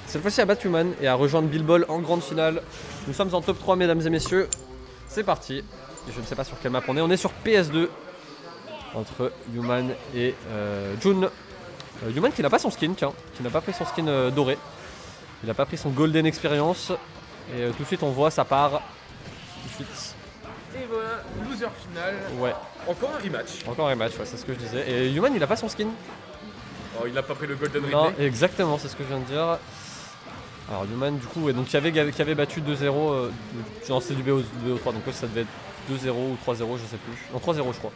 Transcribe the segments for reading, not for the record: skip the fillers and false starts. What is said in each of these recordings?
cette fois-ci à battre Human et à rejoindre Bilbol en grande finale. Nous sommes en top 3 mesdames et messieurs. C'est parti. Et je ne sais pas sur quelle map on est. On est sur PS2 entre Human et June. Human qui n'a pas son skin, tiens, qui n'a pas pris son skin doré. Il n'a pas pris son golden experience. Et tout de suite on voit ça part. Tout de suite. Et voilà, loser final. Ouais. Encore un rematch. Encore un rematch, ouais, c'est ce que je disais. Et Human il a pas son skin. Oh, il n'a pas pris le golden Non, Ridley. exactement, c'est ce que je viens de dire. Alors Human du coup, ouais, donc qui avait battu 2-0. Non, c'était du BO3, donc ça devait être 2-0 ou 3-0, je sais plus. Non, 3-0 je crois.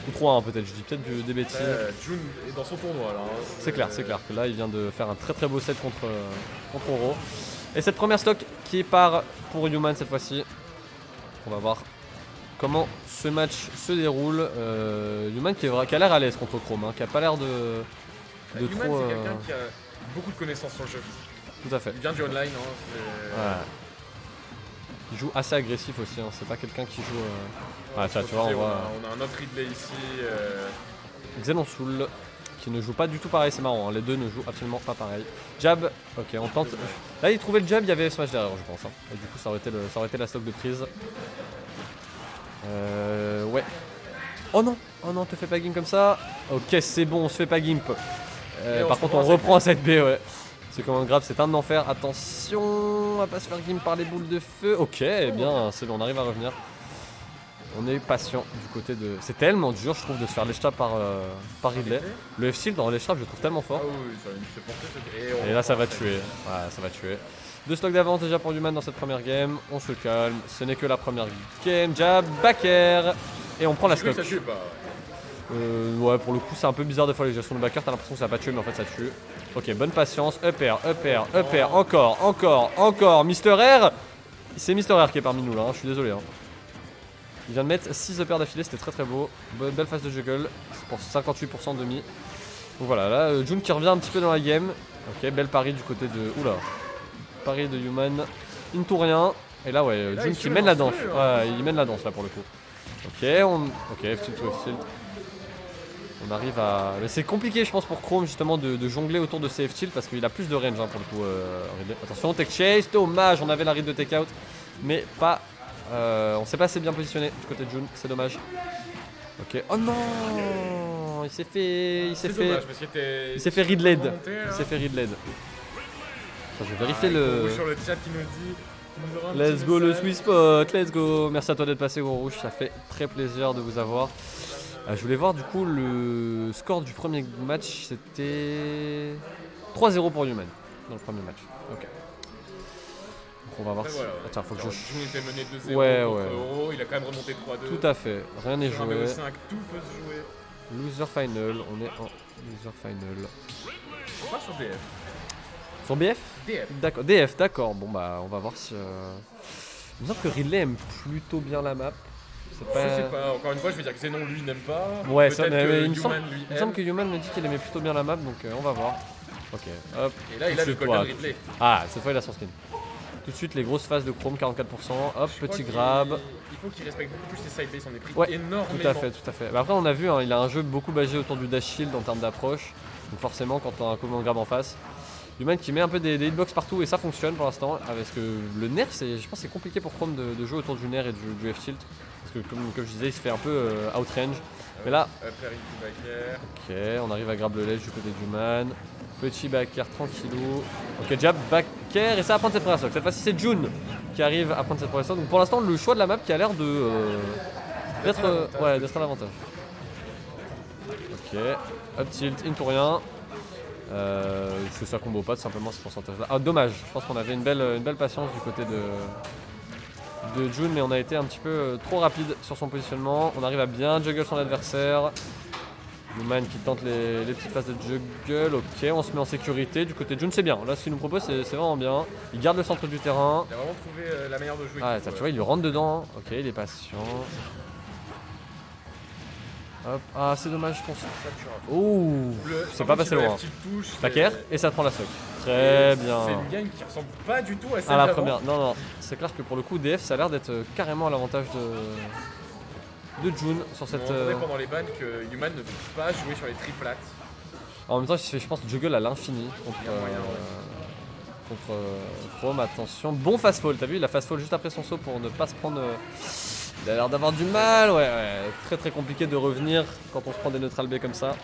Ou 3-1 peut-être, je dis peut-être des bêtises. June est dans son tournoi là. Hein. C'est clair que là il vient de faire un très beau set contre Oro. Et cette première stock qui part pour Human cette fois-ci. On va voir comment ce match se déroule. Human qui a l'air à l'aise contre Chrome, hein, qui a pas l'air de Human trop. c'est quelqu'un qui a beaucoup de connaissances sur le jeu. Tout à fait. Il vient du online. Hein, Ouais. Il joue assez agressif aussi, hein. C'est pas quelqu'un qui joue. Ouais, tu vois, on voit. On a un autre Ridley ici. Xenonsoul qui ne joue pas du tout pareil, c'est marrant, hein. Les deux ne jouent absolument pas pareil. Jab, ok, on tente. Là, il trouvait le jab, il y avait smash derrière, je pense. Hein. Et du coup, ça aurait été la stock de prise. Ouais. Oh non, te fais pas gimp comme ça. Ok, c'est bon, on se fait pas gimp. Par contre, on reprend cette B, ouais. C'est comme un grab, c'est un enfer. Attention, on va pas se faire gimp par les boules de feu. Ok, bien, c'est bon, on arrive à revenir. On est patient du côté de. C'est tellement dur, je trouve, de se faire l'eshtrap par Ridley. Le F-Shield dans l'eshtrap, je le trouve tellement fort. Ah oui, ça me fait porter. Et là, ça va tuer. Ouais, ça va tuer. 2 stocks d'avance déjà pour Human dans cette première game. On se calme. Ce n'est que la première game. Jab, back air. Et on prend la stock. Ça tue pas. Ouais, pour le coup, c'est un peu bizarre des fois les gestions de back air. T'as l'impression que ça va pas tuer, mais en fait, ça tue. Ok, bonne patience. Up air, up air, up air. Encore. Mister R. C'est Mister R qui est parmi nous là. Hein. Je suis désolé. Hein. Il vient de mettre 6 up air d'affilée. C'était très beau. Belle phase de juggle. Pour 58% demi. Donc voilà, là, June qui revient un petit peu dans la game. Ok, belle pari du côté de. Oula. Pari de Human. Into rien. Et là, ouais, June qui mène la danse. Ouais, il mène la danse là pour le coup. Ok, ok, F-tilt to F-tilt. On arrive à. Mais c'est compliqué, je pense, pour Chrome justement de jongler autour de ces F-tilt parce qu'il a plus de range hein, pour le coup. Attention, tech chase, dommage, on avait la read de take out. Mais pas. On s'est pas assez bien positionné du côté de June, c'est dommage. Ok, oh non, il s'est fait. Il s'est fait Ridley. Il s'est fait Ridley. Je vais vérifier le. Sur le chat qui nous dit. Let's go le sweet spot, let's go. Merci à toi d'être passé Gros Rouge, ça fait très plaisir de vous avoir. Je voulais voir du coup le score du premier match, c'était 3-0 pour Human dans le premier match. Ok. Donc on va voir si. Voilà. Attends, faut que je. June était mené 2-0 ouais. Euro, il a quand même remonté 3-2. Tout à fait, rien n'est joué. BO5, tout peut se jouer. Loser final, on est en loser final. On part sur DF. Sur BF DF. D'accord, DF, d'accord. Bon bah on va voir si. Il me semble que Ridley aime plutôt bien la map. Je sais pas, encore une fois je vais dire que Xenon lui n'aime pas. Ouais, peut-être que il me Human semble que Human me dit qu'il aimait plutôt bien la map, donc on va voir. Ok, hop. Et là il a le Golden Ridley. Ah, cette fois il a son skin. Tout de suite les grosses phases de Chrome, 44%. Hop, petit grab. Il faut qu'il respecte beaucoup plus ses side base, on est pris Ouais, énormément. tout à fait. Bah, après on a vu, hein, il a un jeu beaucoup basé autour du dash shield en termes d'approche. Donc forcément quand on a un command grab en face. Human qui met un peu des hitbox partout et ça fonctionne pour l'instant. Parce que le nerf, je pense c'est compliqué pour Chrome de jouer autour du nerf et du F-tilt. Parce que comme je disais, il se fait un peu outrange. Mais là, ok, on arrive à grab le ledge du côté d'Human. Petit back air tranquillou. Ok, jab, back air et ça va prendre cette première stock. Cette fois-ci c'est June qui arrive à prendre cette première stock. Donc pour l'instant le choix de la map qui a l'air d'être à l'avantage. Ok, up tilt, into rien. C'est ça combo pas tout simplement ce pourcentage là. Ah dommage, je pense qu'on avait une belle patience du côté de June, mais on a été un petit peu trop rapide sur son positionnement. On arrive à bien juggle son adversaire. Human qui tente les petites phases de juggle. Ok, on se met en sécurité du côté de June, c'est bien. Là ce qu'il nous propose c'est vraiment bien. Il garde le centre du terrain. Il a vraiment trouvé la manière de jouer. Ah ça, tu vois, il lui rentre dedans. Ok, il est patient. Hop. Ah c'est dommage je pense. Ouh, c'est pas passé loin. Back air et ça prend la stock. Très bien. C'est une game qui ressemble pas du tout à celle à la d'avant. première. Non, c'est clair que pour le coup DF ça a l'air d'être carrément à l'avantage de June sur cette. On entendait pendant les bans que Human ne peut pas jouer sur les triplates. En même temps il se fait je pense juggle à l'infini. contre Chrome, attention. Bon fast fall, t'as vu, il a fast fall juste après son saut pour ne pas se prendre... Il a l'air d'avoir du mal, ouais, très très compliqué de revenir quand on se prend des neutral B comme ça.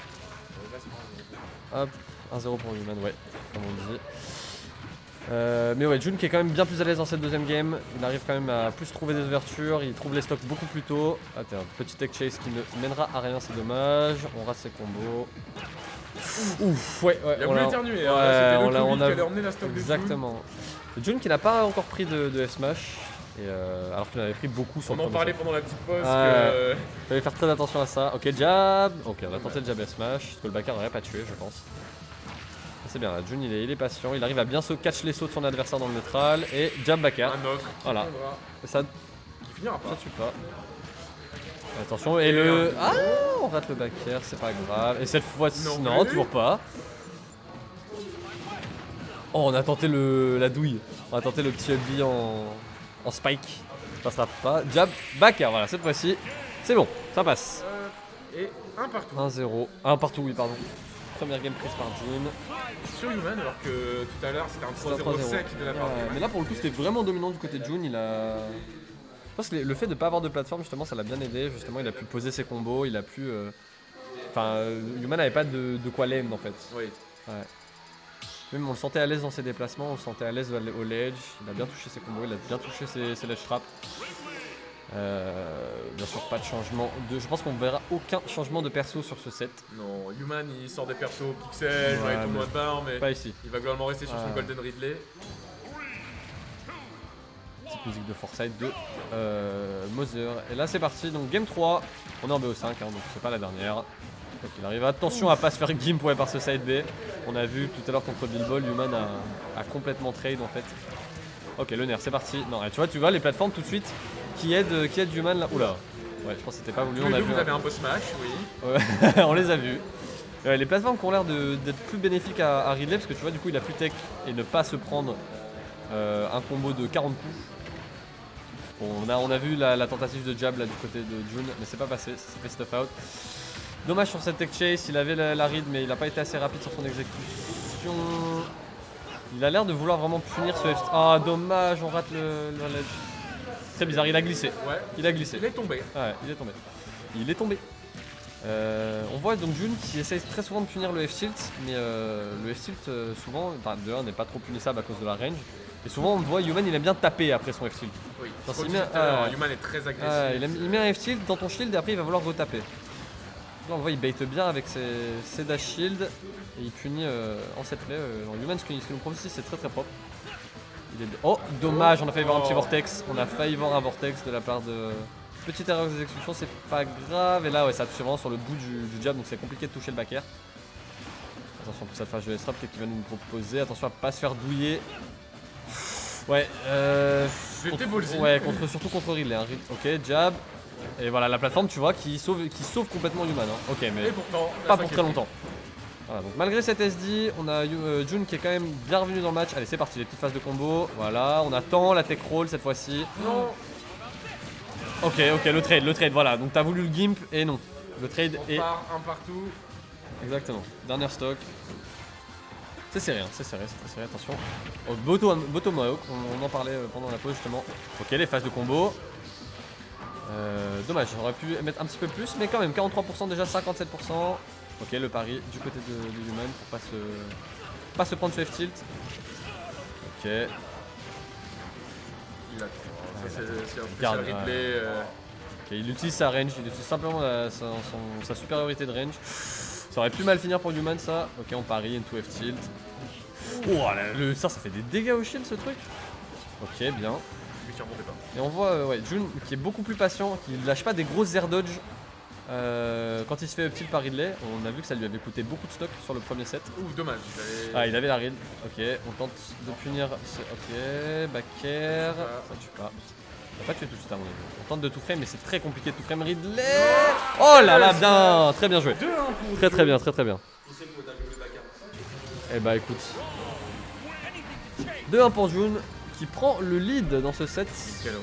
Hop, 1-0 pour Human, ouais, comme on dit. Mais ouais, Jun qui est quand même bien plus à l'aise dans cette deuxième game. Il arrive quand même à plus trouver des ouvertures, il trouve les stocks beaucoup plus tôt. Ah, t'as un petit tech chase qui ne mènera à rien, c'est dommage. On rate ses combos. Ouf, ouais, Il a voulu éternuer, ouais, c'était le on Toby a qui allait emmener la stock de Jun. exactement. Jun qui n'a pas encore pris de F-Smash, alors qu'il en avait pris beaucoup sur On le en premier parlait set. pendant la petite pause Ouais. Fallait faire très attention à ça. Ok, jab. Ok, on a tenté le jab F-Smash, parce que le backer n'aurait pas tué, je pense. C'est bien, là, Jun il est patient, il arrive à bien se catch les sauts de son adversaire dans le neutral et jab backer. un autre. Voilà. Et ça Qui finira pas. tue pas. Attention, et le. Ah, on rate le backer, c'est pas grave. Et cette fois-ci, non, toujours pas. Oh, on a tenté la douille. On a tenté le petit upbeat en spike. Ça passera pas. Jab, backer, voilà, cette fois-ci, c'est bon, ça passe. Et un partout. 1-0. 1 partout, oui, pardon. Première game prise par Jun. Sur Human, alors que tout à l'heure c'était un 3-0 sec de la part de Human. Mais là, pour le coup, c'était vraiment dominant du côté de Jun. Je pense que le fait de ne pas avoir de plateforme, justement, ça l'a bien aidé. Justement, il a pu poser ses combos, il a pu. Enfin, Human n'avait pas de quoi lane en fait. Oui. Ouais. Même on le sentait à l'aise dans ses déplacements, on le sentait à l'aise au ledge. Il a bien touché ses combos, il a bien touché ses ledge traps. Bien sûr, pas de changement. Je pense qu'on verra aucun changement de perso sur ce set. Non, Human il sort des persos pixels, il va être au moins de barre, mais pas ici. il va globalement rester sur son Golden Ridley. Petite musique de Foresight de Mother. Et là c'est parti, donc game 3. On est en BO5, hein, donc c'est pas la dernière. Donc il arrive, attention à pas se faire gimp par ce side B. On a vu tout à l'heure contre Bilbol, Human a complètement trade en fait. Ok, le nerf, c'est parti. Non, tu vois les plateformes tout de suite qui aident Human là. Oula. Ouais, je pense que c'était pas voulu. Tous On les a deux, vu. vous avez un beau smash, oui. Ouais, on les a vus. Les plateformes qui ont l'air d'être plus bénéfiques à Ridley parce que tu vois du coup il a plus tech et ne pas se prendre un combo de 40 coups. Bon, on a vu la tentative de jab là du côté de Jun, mais c'est pas passé, ça s'est fait stuff out. Dommage sur cette tech chase, il avait la read mais il n'a pas été assez rapide sur son exécution. Il a l'air de vouloir vraiment punir ce F. Ah dommage, on rate le ledge. Très bizarre, il a glissé. Ouais. Il a glissé. Il est tombé. Ouais, il est tombé. Il est tombé. On voit donc Jun qui essaye très souvent de punir le F-tilt, mais le F-tilt souvent, enfin de 1 n'est pas trop punissable à cause de la range. Et souvent on voit Human il aime bien taper après son F-tilt. Oui, Genre, comme s'il je met- disais tout à l'heure, Human est très agressif. il met un F-tilt dans ton shield et après il va vouloir retaper. Là on voit il bait bien avec ses dash shield et il punit en set play. Human ce qu'il nous prouve ici c'est très très propre. Oh dommage, on a failli voir un petit vortex. On a failli voir un vortex de la part de... Petite erreur d'exécution, c'est pas grave. Et là ouais ça touche vraiment sur le bout du jab donc c'est compliqué de toucher le back air. Attention pour cette phase de S-trap qui va nous proposer. Attention à pas se faire douiller. Ouais, surtout contre Ridley. Hein. Ok, jab. Et voilà la plateforme, tu vois, qui sauve complètement Human. Hein. Ok, mais Et pourtant, pas pour très longtemps. Voilà, donc malgré cette SD, on a Jun qui est quand même bien revenu dans le match. Allez, c'est parti, les petites phases de combo. Voilà, on attend la tech roll cette fois-ci. Non. Ok, le trade, voilà. Donc t'as voulu le gimp et non. Le trade On part un partout. Exactement. Dernier stock. C'est serré, c'est très serré, attention. Oh, bottom Mohawk, on en parlait pendant la pause justement. Ok, les phases de combo. Dommage, j'aurais pu mettre un petit peu plus, mais quand même 43% déjà, 57%. Ok, le pari du côté de Human pour pas se prendre ce F-tilt. Ok. Il a ça c'est un Garde, spécial Ridley. Ok, il utilise sa range, il utilise simplement sa supériorité de range. Ça aurait pu mal finir pour Human ça. Ok, on parie, into F-tilt. Oh, ça fait des dégâts au shield ce truc. Ok, bien. Lui qui remontait pas. Et on voit Jun qui est beaucoup plus patient, qui ne lâche pas des grosses air dodge quand il se fait up tilt par Ridley. On a vu que ça lui avait coûté beaucoup de stock sur le premier set. Ouh, dommage. Il avait la read. Ok, on tente de punir. Ok, back air. Ça tue pas. On va pas tuer tout de suite à mon avis. On tente de tout frame, mais c'est très compliqué de tout frame Ridley. Oh là là, bien, très bien joué. Très bien. Eh bah écoute. 2-1 pour Jun qui prend le lead dans ce set. Je vais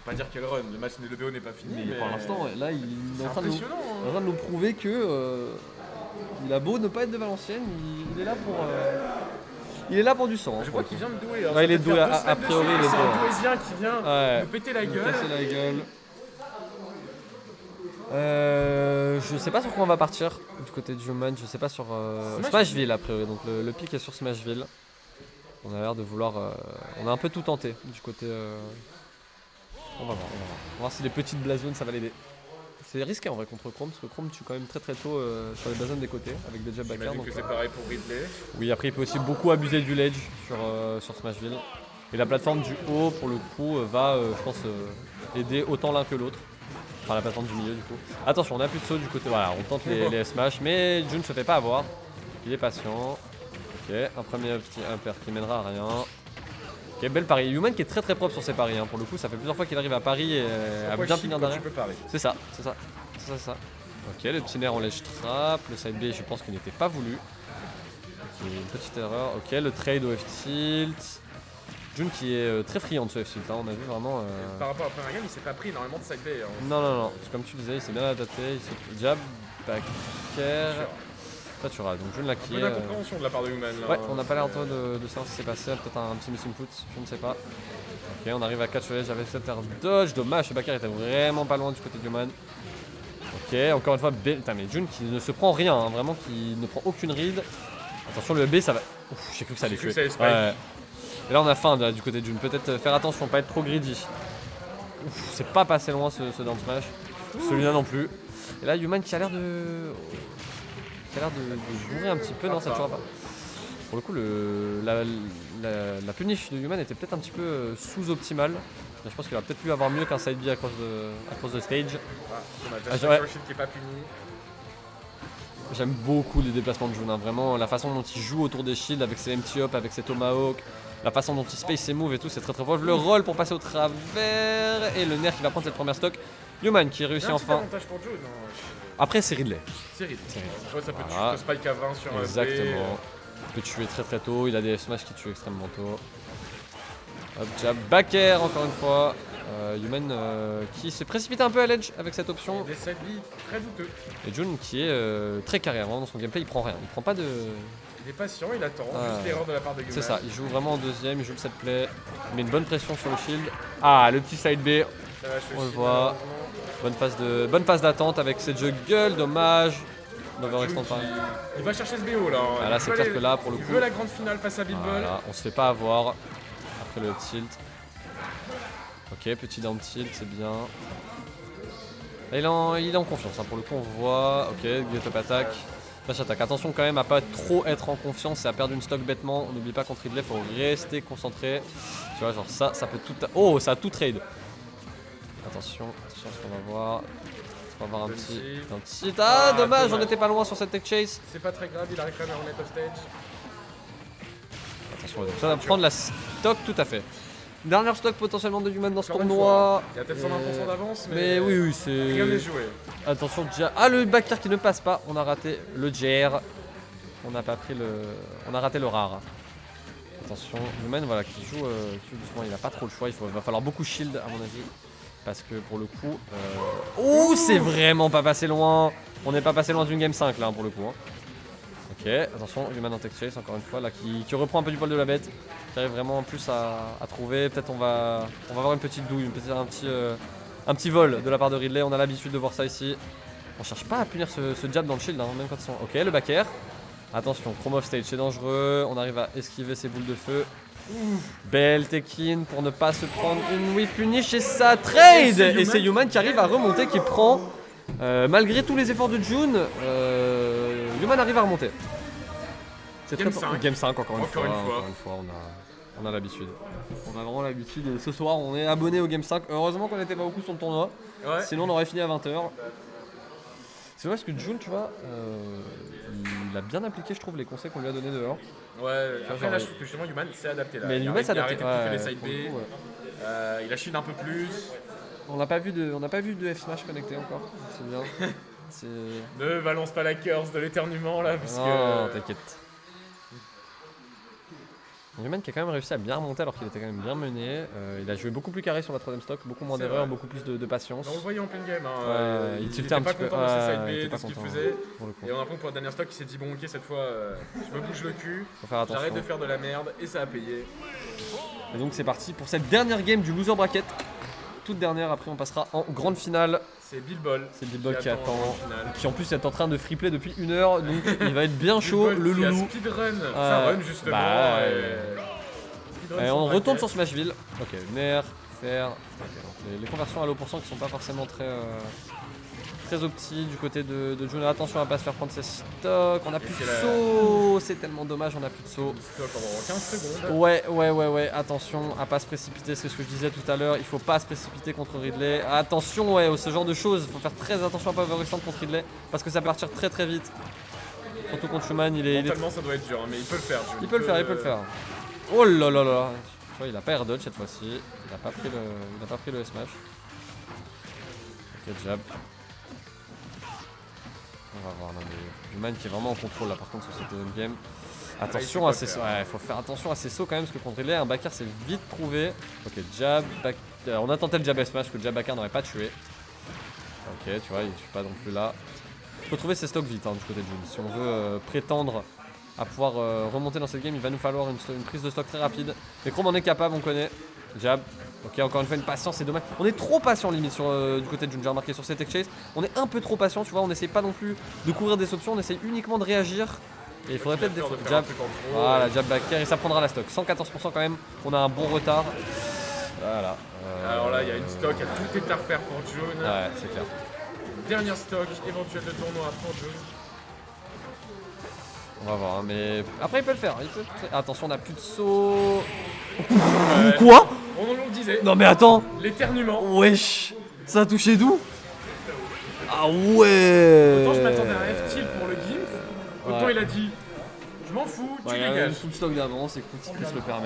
pas dire quel run, le match de BO n'est pas fini. Mais pour l'instant, là il est en train impressionnant. de nous prouver que il a beau ne pas être de Valenciennes, il est là Il est là pour du sang. Je crois qu'il vient de douer. Ouais, il est doué, a priori il est C'est doué. un douésien qui vient me péter la gueule. Casser la gueule. Je sais pas sur quoi on va partir du côté de Human, je sais pas sur Smashville a priori, donc le pic est sur Smashville. On a l'air de vouloir, on a un peu tout tenté du côté, on va voir si les petites blazones ça va l'aider. C'est risqué en vrai contre Chrome, parce que Chrome tue quand même très tôt sur les blazones des côtés avec des jab backers. J'imagine que c'est pareil pour Ridley. Oui, après il peut aussi beaucoup abuser du ledge sur Smashville. Et la plateforme du haut pour le coup va, je pense, aider autant l'un que l'autre. Enfin la plateforme du milieu du coup. Attention, on a plus de saut du côté, voilà, on tente les smash, mais Jun ne se fait pas avoir. Il est patient. Ok, un premier petit impair qui mènera à rien. Ok, belle pari. Human qui est très propre sur ses paris, hein. Pour le coup, ça fait plusieurs fois qu'il arrive à pari et à bien finir derrière. C'est ça. Ok, le petit nerf en ledge trap, le side B je pense qu'il n'était pas voulu. Ok, une petite erreur. Ok, le trade au F-tilt. Jun qui est très friand de ce F-tilt, hein. On a vu vraiment... Par rapport à Premier Game, il s'est pas pris énormément de side B. Hein. Non, comme tu disais, il s'est bien adapté, il se jab, backer... Satura, donc Jun là qui est... Bonne incompréhension de la part de Human. Là, ouais, on n'a pas l'air de savoir ce qui s'est passé, peut-être un petit miss input, je ne sais pas. Ok, on arrive à catch le edge avec cette air dodge, dommage, ce backer était vraiment pas loin du côté de Human. Ok, encore une fois, putain mais Jun qui ne se prend rien, hein, vraiment qui ne prend aucune ride. Attention, le B ça va... Ouf, j'ai cru que ça allait tuer. Ouais. Et là on a faim du côté de Jun, peut-être faire attention, pas être trop greedy. Ouf, c'est pas passé loin ce down smash, celui-là non plus. Et là Human qui a l'air de... bourrer un petit peu, non ça ne tuera pas. Pour le coup, la punish de Human était peut-être un petit peu sous-optimale. Je pense qu'il va peut-être pu avoir mieux qu'un side B across the stage. Qui est pas puni. J'aime beaucoup les déplacements de Jun, hein. Vraiment la façon dont il joue autour des shields avec ses empty up, avec ses tomahawks, la façon dont il space ses moves et tout, c'est très proche. Le roll pour passer au travers et le nerf qui va prendre cette première stock. Human qui réussit enfin. Pour Jun, après c'est Ridley. C'est Ridley. Ouais, ça peut tuer le spike à 20 sur un exactement. Il peut tuer très tôt, il a des smash qui tuent extrêmement tôt. Hop, jab, back air encore une fois. Human qui s'est précipité un peu à l'edge avec cette option. Des side B très douteux. Et Jun qui est très carré, vraiment dans son gameplay, il prend rien. Il prend pas de... Il est patient, il attend, juste l'erreur de la part de Human. C'est ça, il joue vraiment en deuxième, il joue le set play. Il met une bonne pression sur le shield. Ah, le petit side B, on le voit. Bonne phase d'attente avec cette juggle, dommage. Il va chercher ce BO là. Ah, là c'est clair que là pour le coup. Il veut la grande finale face à Bilbol. Voilà, on se fait pas avoir après le tilt. Ok, petit down tilt, c'est bien. Là, il est en confiance, hein. Pour le coup on voit. Ok, get up attack. Flash attack. Attention quand même à pas trop être en confiance et à perdre une stock bêtement. N'oublie pas contre Ridley, faut rester concentré. Tu vois, genre ça peut tout. Oh, ça a tout trade. Attention ce qu'on va voir. On va avoir un petit. Ah, dommage, on était pas loin sur cette tech chase. C'est pas très grave, il arrive quand même à remettre off stage. Attention, ça va prendre la stock tout à fait. Dernière stock potentiellement de Human dans ce tournoi. Il y a peut-être 120% d'avance, mais oui, c'est. Rien n'est joué. Attention, ah, le backer qui ne passe pas. On a raté le JR. On n'a pas pris le. On a raté le rare. Attention, Human voilà, qui joue doucement. Il n'a pas trop le choix. Va falloir beaucoup shield à mon avis. Parce que pour le coup. Oh, c'est vraiment pas passé loin. On n'est pas passé loin d'une game 5 là pour le coup. Hein. Ok, attention, Human en tech chase encore une fois là qui reprend un peu du poil de la bête. Qui arrive vraiment en plus à trouver. Peut-être on va avoir une petite douille, un petit vol de la part de Ridley. On a l'habitude de voir ça ici. On cherche pas à punir ce jab dans le shield, hein, même quand ils sont. Ok, le back air. Attention, chrome off stage, c'est dangereux. On arrive à esquiver ces boules de feu. Belle take-in pour ne pas se prendre une whiff punish et ça trade. Et c'est Human qui arrive à remonter, qui prend malgré tous les efforts de Jun. Human arrive à remonter. C'est Game très 5. Game 5 encore une fois, on a l'habitude. On a vraiment l'habitude. Ce soir on est abonné au Game 5. Heureusement qu'on n'était pas beaucoup sur le tournoi. Ouais. Sinon on aurait fini à 20h. C'est vrai parce que Jun, tu vois, il a bien appliqué, je trouve, les conseils qu'on lui a donnés dehors. Ouais, après là je trouve que justement Human s'est adapté là. Mais Human s'est adapté. Il a arrêté de kiffer les side B. Il a shield un peu plus. On n'a pas vu de F-Smash connecté encore, c'est bien. Ne balance pas la curse de l'éternuement là, parce non, t'inquiète. Newman qui a quand même réussi à bien remonter alors qu'il était quand même bien mené. Il a joué beaucoup plus carré sur la 3ème stock, beaucoup moins d'erreurs, beaucoup plus de patience. On le voyait en pleine game. Hein. Il il tiltait était un pas petit peu. content de ses side il B, était de pas ce qu'il content, faisait. pour le coup. Et on apprend pour la dernière stock, il s'est dit bon ok cette fois je me bouge le cul, Faut faire attention. j'arrête de faire de la merde et ça a payé. Et donc c'est parti pour cette dernière game du loser bracket. Toute dernière, après on passera en grande finale. C'est Bill Ball. C'est Bill Ball qui attend, en finale. qui en plus est en train de free play depuis 1 heure, donc il va être bien chaud, Bill Ball le qui a loulou. speedrun, ça run justement. bah, Speedrun Allez, son on bracket. retourne sur Smashville. Ok, Ner, Fer. Ok, donc les conversions à l'eau % qui sont pas forcément très opti du côté de Juna. Attention à pas se faire prendre ses stocks. On a plus de saut. C'est tellement dommage, on a plus de saut. Stock en 15 secondes. Ouais. Attention à pas se précipiter. C'est ce que je disais tout à l'heure. Il faut pas se précipiter contre Ridley. Attention, ouais, ce genre de choses. Il faut faire très attention à pas overextend contre Ridley parce que ça peut partir très vite. Surtout contre Schumann, il est. Mentalement ça doit être dur, hein, mais il peut le faire. Il peut le faire. Oh là là là. Tu vois, il a pas air dodge cette fois-ci. Il a pas pris le smash. Ok, jab. On va voir, non mais Human qui est vraiment en contrôle là par contre sur cette deuxième game. Attention à ses sauts, ouais, faut faire attention à ses sauts quand même parce que contre Ridley un backer c'est vite trouvé. Ok, jab, back... on a tenté le jab smash que le jab backer n'aurait pas tué. Ok, tu vois, il tue pas non plus là. Faut trouver ses stocks vite hein, du côté de June. Si on veut prétendre à pouvoir remonter dans cette game, il va nous falloir une prise de stock très rapide. Mais Chrome en est capable, on connaît. Jab. Ok, encore une fois, une patience, c'est dommage. On est trop patient limite sur, du côté de June. J'ai remarqué sur cette tech chase. On est un peu trop patient, tu vois. On essaye pas non plus de courir des options, on essaye uniquement de réagir. Et il faudrait peut-être des jab. Voilà, jab backer et ça prendra la stock. 114% quand même, on a un bon retard. Voilà. Alors là, il y a une stock, tout est à refaire pour June. Ouais, c'est clair. Dernière stock éventuelle de tournoi pour June. On va voir, hein, mais après il peut le faire. Attention, on a plus de saut. Ouais. Quoi? On le disait. Non mais attends. L'éternuement. Wesh. Ça a touché d'où? Ah ouais. Autant je m'attendais à un F-tilt pour le gimp, autant Ouais. il a dit je m'en fous, tu Ouais, il a dégages. full stock d'avance, écoute, il peut se le permettre.